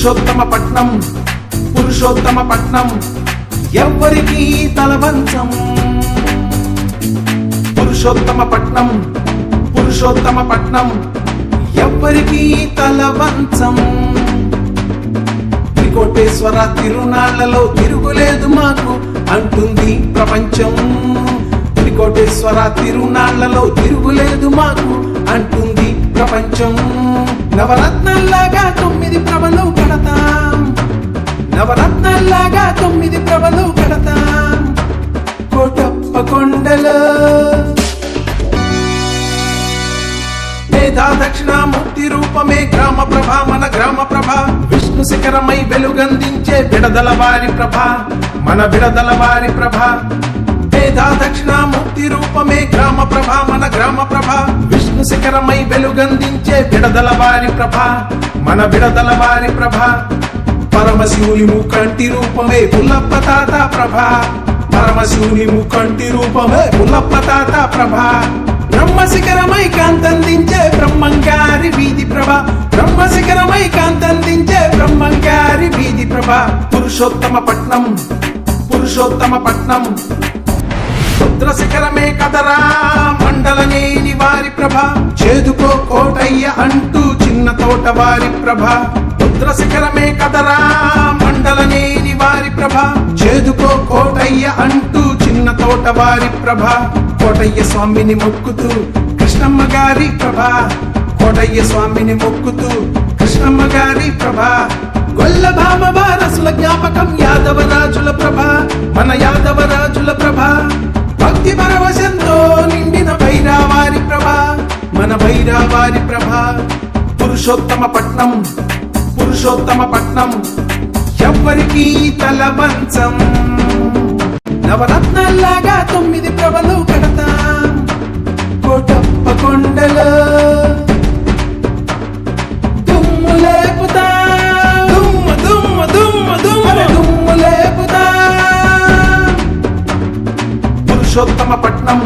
పురుషోత్తమ పట్నం ఎవ్వరికీ తలవంచం. పురుషోత్తమ పట్నం ఎవ్వరికీ తలవంచం. త్రికోటేశ్వర తిరునాళ్లలో తిరుగులేదు మాకు అంటుంది ప్రపంచం. త్రికోటేశ్వర తిరునాళ్లలో తిరుగులేదు మాకు అంటుంది ప్రపంచం. నవరత్నాల్లాగా 9 ప్రభలు కడతాం. నవరత్నాల్లాగా 9 ప్రభలు కడతాం. కోటప్ప కొండలో మేధా దక్షిణామూర్తి రూపమే గ్రామ ప్రభ, మన గ్రామ ప్రభ. విష్ణు శిఖరమై వెలుగందించే విడదల వారి ప్రభ, మన విడదల వారి ప్రభ. మేధా దక్షిణామూర్తి రూపమే గ్రామ ప్రభ, మన గ్రామ ప్రభ. విష్ణు శిఖరమై వెలుగందించే విడదల వారి ప్రభ, మన విడదల వారి ప్రభ. పరమశివుని ముకంటి రూపమే పుల్లప్ప తాత ప్రభ, పరమశివుని ముకంటి రూపమే పుల్లప్ప తాత ప్రభ. బ్రహ్మ శిఖరమై కాంతందించే బ్రహ్మంగారి వీధి ప్రభ, బ్రహ్మ శిఖరమై కాంతందించే బ్రహ్మంగారి వీధి ప్రభ. పురుషోత్తమ పట్నం రుద్ర శిఖరమే కదరా మండలనేని వారి ప్రభ. చేదుకో కోటయ్య అంటూ చిన్న తోట వారి ప్రభ. రుద్ర శిఖరమే కదరా మండలనేని వారి ప్రభ. చేదుకో కోటయ్య అంటూ చిన్న తోట వారి ప్రభ. కోటయ్య స్వామిని మొక్కుతూ కృష్ణమ్మ గారి ప్రభ, కోటయ్య స్వామిని మొక్కుతూ కృష్ణమ్మ గారి ప్రభ. గొల్ల భామ వారసుల జ్ఞాపకం యాదవరాజుల ప్రభ, మన యాదవరాజుల ప్రభ. భక్తి పరవశంతో నిండిన భైరావారి ప్రభ, మన భైరావారి ప్రభ. పురుషోత్తమ పట్నం ఎవ్వరికీ తలవంచం. నవరత్నాల్లాగా 9 ప్రభలు కడతాం. కోటప్ప కొండలో దుమ్ము లేపుతాం, దుమ్ము లేపుతాం. పురుషోత్తమ పట్నం